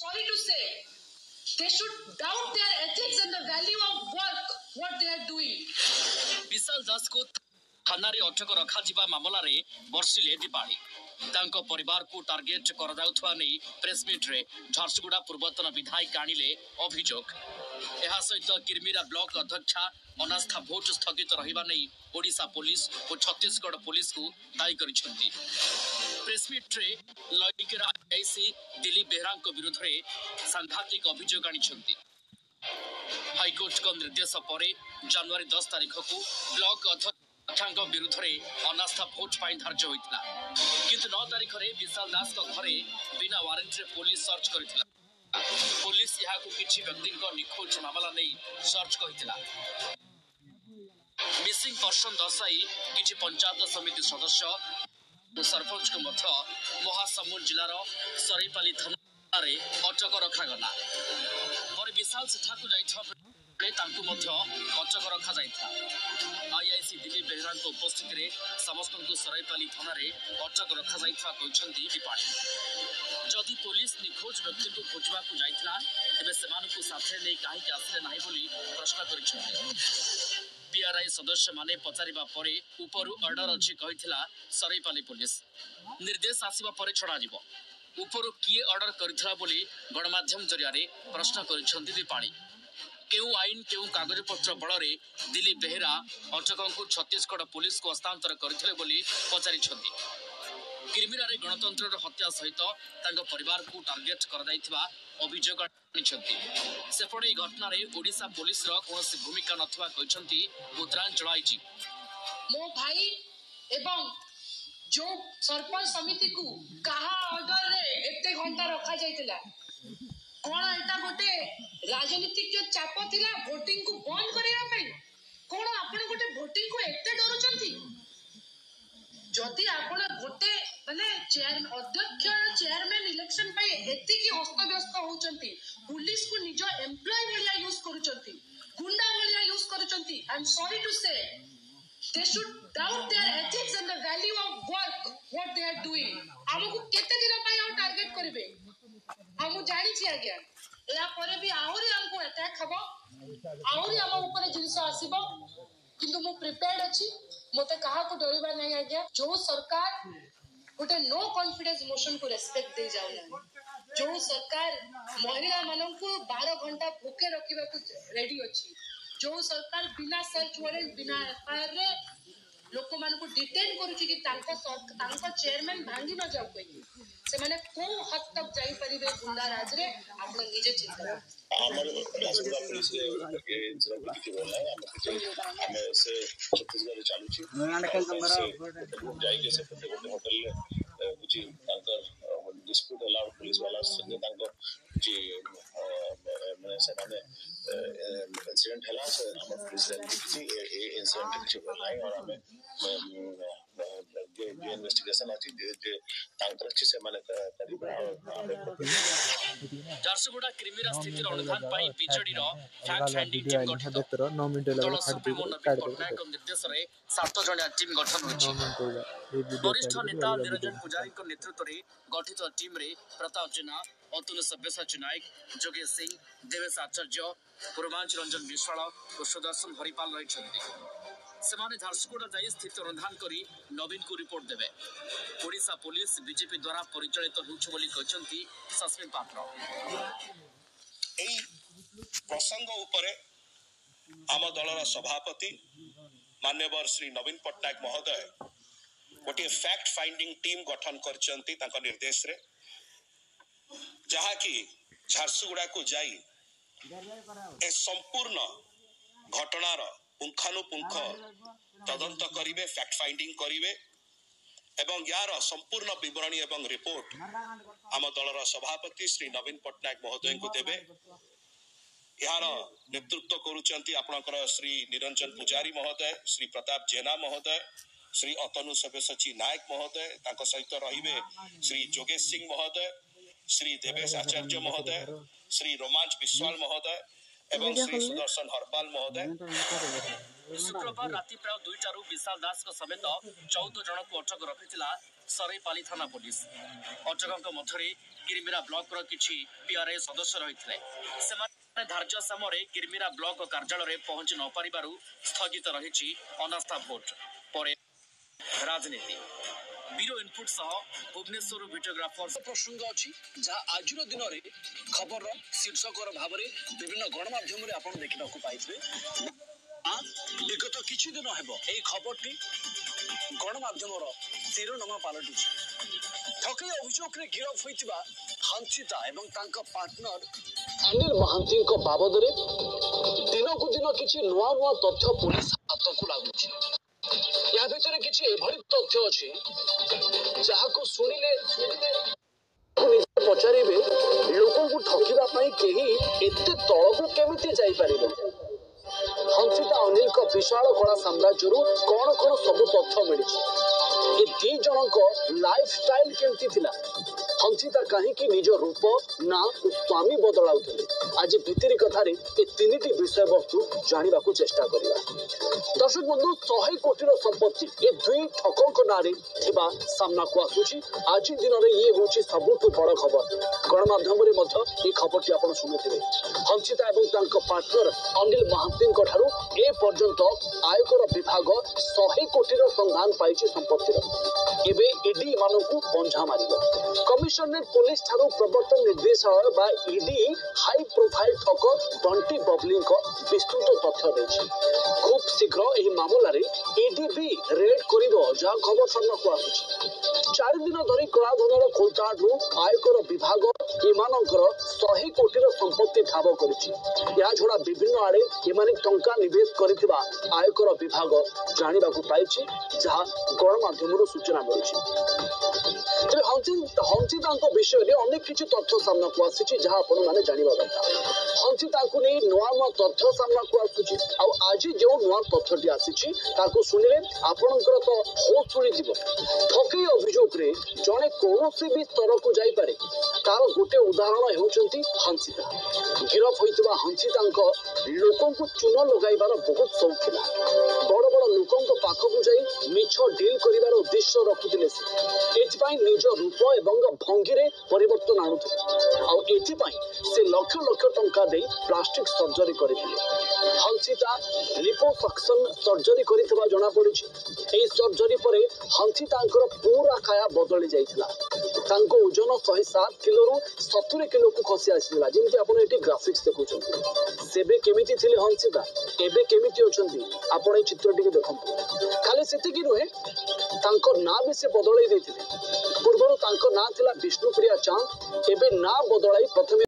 sorry to say, they should doubt their ethics and the value of work, what they are doing. विशाल दास को थाना रे अटक रखा जिबा मामला रे वर्षिले दीपाली तांको परिवार को टार्गेट कर दाउथवा नै प्रेस मीट रे झारसुगुड़ा पूर्वतन विधायक आनिले अभियोग एहा सहित किरमिरा ब्लॉक अध्यक्षा अनास्था भोट स्थगित रहिबा नै ओडिशा पुलिस और छत्तीसगढ़ पुलिस को दायी करिसेंती। प्रेस मीट रे लइकेरा आईसी दिलीप बेहरा को विरुद्ध रे सांघातिक अभियोग आनिसेंती। हाईकोर्ट को निर्देश पर जनवरी 10 तारिख को ब्लॉक अध्यक्ष विरुद्ध रे अनास्था भोट पाई धार्य होइतला किंतु 9 तारिख रे विशाल दास को घरे बिना वारंट रे पुलिस सर्च करथिला। पुलिस यहाँ को किछि व्यक्ति को निखोज मामला नै सर्च कहितला। मिसिंग पर्सन दर्शाई किछि पंचायत समिति सदस्य सरपंच को मध्य महासमुंद जिलार सरईपाली थाना रे अटक रखा गला पर विशाल सेठा को जाइथा तांकु मध्य अटक रखा जाइथा। आईआईसी दिलीप बेहरा उपस्थित रे समस्त को सरईपाली थाना रे अटक रखा जाइथा कहछंती दीपाली। जदि पुलिस निखोज व्यक्ति को खोजवा को जाइथला तबे सेमान को साथे नै काहे के आसले नाही बोली प्रश्न करिछंती। पीआरआई सदस्य माने पचारिबा परे ऊपरु ऑर्डर अछि कहिथला सरईपाली पुलिस निर्देश आसीबा परे छडा जिवो ऊपरु किए ऑर्डर करिथला बोली गणमाध्यम जरिया रे प्रश्न करिछंती दीपाली। केउ आईन केउ कागज पत्र बଳରେ दिलीप बेहरा अटकों को छत्तीसगढ़ पुलिस को हस्तांतर करथिले बोली पचारिछंती। किरमिरा रे गणतंत्र हत्या सहित तांको परिवार को टार्गेट कर दैथिबा अभियोग आनिछंती। सेपटे घटना रे ओडिशा पुलिस रो कोनोसी भूमिका नथवा कहछंती उत्तरांचल आईजी। मो भाई एवं जो सरपंच समिति को कहा ऑर्डर रे एते घंटा रखा जाइतिला कोन एटा गोटे राजनीतिक जो चाप थिला वोटिंग को बंद करिया पई कोन आपण गोटे वोटिंग को एते डरुचंती। जदि आपण गोटे माने चेयर अध्यक्ष चेयरमैन इलेक्शन पे एति की हस्तव्यस्त होचंती पुलिस को निज एम्प्लॉय भलिया यूज करूचंती गुंडा भलिया यूज करूचंती। I am sorry to say they should doubt their ethics and the value of work what they are doing. हमको केते दिन पय आ टारगेट करबे हम जानि छी आज्ञा या परे भी आहुरी हमको अटैक हबो आहुरी हम ऊपर जिंस आसीबो किंतु मो प्रिपेयर्ड अछि मते कहा को डरिबा नहीं आज्ञा। जो सरकार गोटे नो कॉन्फिडेंस मोशन को रेस्पेक्ट दे जाउना जो सरकार महिला मानन को 12 घंटा भूखे रखिबा को रेडी अछि जो सरकार बिना सर्च वारंट बिना एफआईआर रे लोक मान को डिटेन करूची कि तांको चेयरमैन भांगी न जाऊ कोई से माने को हद तक जाई परिबे गुंडा राज रे आपण निजे चिंता हमर राजगुड़ा पुलिस के इंसिडेंट किछि बोला हम से छत्तीसगढ़ चालू छी जाई के से होटल कुछ तांकर डिस्प्यूट अलाउड पुलिस वाला संगे तांको जे माने से माने इंसिडेंट हला से हम पुलिस किछि इंसिडेंट किछि बोला और हमें जे इन्वेस्टिगेशन अछि जे तांकर अछि से माने करिबा झारसुगुड़ा क्रिमिरा स्थितिर अनुधान पाई बीजेडी रो फैक्ट फाइंडिंग टीम गठित 9 मिनिट लागला फाटी पटनायक निर्देश रे 7 जणिया टीम गठन होछि। वरिष्ठ नेता निरंजन पुजारी को नेतृत्व रे गठित टीम रे प्रताप जेना अतुल सब्यसाची नायक जोगेश सिंह देवेश आचार्य पूर्वांचल रंजन विश्वाल और सुदर्शन हरिपाल रहिछन्ति। सेमाने झारसुगुड़ा जाई स्थित अनुधान करी नवीन को रिपोर्ट देबे। ओडिशा पुलिस बीजेपी द्वारा परिचालित होउछ बोली कहछन्ति सस्मिन पात्र। एई प्रसंग उपरे आम दलर सभापति मान्यवर श्री नवीन पटनायक महोदय गोटे फैक्ट फाइंडिंग टीम गठन करचन्ति तांका निर्देश रे जहा कि झारसुगुड़ा को जाई ए संपूर्ण घटनार पुंखानुपुंख तदंत करिवे फैक्ट फाइंडिंग करिवे एवं यार संपूर्ण विवरणी एवं रिपोर्ट आम दलर सभापति श्री नवीन पटनायक महोदय को देवे। यार नेतृत्व करुचंती आपनकर श्री निरंजन पुजारी महोदय श्री प्रताप जेना महोदय श्री अतनु सब्यसाची नायक महोदय तांको सहित रहिबे श्री जोगेश सिंह महोदय श्री देवेश आचार्य महोदय श्री रोमांच विश्वाल महोदय एवं श्री सुदर्शन हरपाल महोदय। शुक्रवार राति प्राय 2टारू विशाल दास समेत 14 जन को अटक रखिथिला सरईपाली थाना पुलिस। अटक मध्य किरमिरा ब्लॉक किछि पीआरआई सदस्य रहिथिले। सेमाने धार्य समय किरमिरा ब्लॉक कार्यालय पहुंची न पारिबारु स्थगित रहिछि अनास्था भोट परे राजनीति। ब्यूरो इनपुट सह भुवनेश्वर वीडियोग्राफर प्रसंग अच्छी जहाँ आज दिन में खबर शीर्षकर भाव में विभिन्न गणमाध्यम आप देखा पाई विगत किछि दिन हेब एई खबरटी गणमाध्यम शिरोनामा पलटि ठकई अभियोग रे गिरफ होइतिबा हंसिता एवं तांका पार्टनर अनिल महांती बाबद दिन को दिन किछि नुआ नुआ तथ्य पुलिस हाथ को लागुछि। या भितर किछि एभଳି तथ्य अछि जहाको सुनिले पचारिबे लोकों को ठकिबा पई केही एते तळकु केमिति जाई परिबो। हंसिता अनिल को विशाल कला साम्राज्यरू कौन कौन सब तथ्य मिली दी जन लाइफ स्टाइल केमती थिला। हंसिता कहीं निज रूप ना स्वामी बदलाउथिले। आज भितरी कथारे ए तीनिटी विषय वस्तु जानिबा को चेष्टा करिबा। दर्शक बंधु 100 कोटी संपत्ति ए दुई ठकंक नारे थिबा सामना को आसुची। आज दिन रे ये होची सबुठु बड़ खबर। गणमाध्यम रे मध्य ए खबरटी आपण सुनिथिबे। हंसिता एवं तांको पार्टनर अनिल महांती ठारू ए पर्यंत आयकर विभाग 100 कोटी संधान पाइछि संपत्तिर। एबे ईडी मानकु पंझा मारिबो। कमिशनरेट पुलिस ठारू प्रवर्तन निर्देशालय बा ईडी हाई प्रोफाइल ठक बंटी बबली विस्तृत तथ्य देछि। खूब शीघ्र एही मामला रे ईडी भी रेड करिबो जा खबर सामना को आछि। 4 दिन धरी कलाधनर खोलताडू आयकर विभाग एमानकर 100 कोटी संपत्ति ठाब करिछि। या छोड़ा विभिन्न आड़े एमाने टंका निवेश करिथिबा आयकर विभाग जानिबा को पाइछि जहा गणमाध्यमरु सूचना मिलुछि। हंसिता विषय में अनेक किसी तथ्य सामना को आसी जहाँ आपण मैंने जानवा दरकार। हंसिता को नहीं नुआ नुआ तथ्य सामना को आसुची। आज जो नुआ तथ्यटी आसी शुणिले आपणकर तो होश उड़ी जीव। ठकई अभियोग रे जड़े कौन भी स्तर को जापे तार गोटे उदाहरण होती हंसिता। गिरफ होता हंसिता लोकों को चून लगाइबार बहुत शौक थिला। बड़ बड़ लोकों पाखक जाई मिछ डील करिवार उद्देश्य रखुथिले। निज रूप एवं भंगी रे परिवर्तन आणुथिले। से लक्ष लक्ष टंका दे प्लास्टिक सर्जरी करथिले। हंसिता लिपोसक्शन सर्जरी करितबा जणा पड़िछि। एई सर्जरी परे हंसितांकर पूरा काया बदली जाइथिला। तांको ओजन 107 किलो रु 70 किलो को खसी आसिला। जेमति आपण एटी ग्राफिक्स देखुछन। सेबे केमिति थिले हंसिता एबे केमिति अछंती आपण ए चित्रटी के देखंतु। खाली सेतिकी रुहे तांको ना भी से बदलाई देथिले। पूर्वरु तांको ना थिला विष्णुप्रिया चांद। एबे ना बदलाई प्रथमे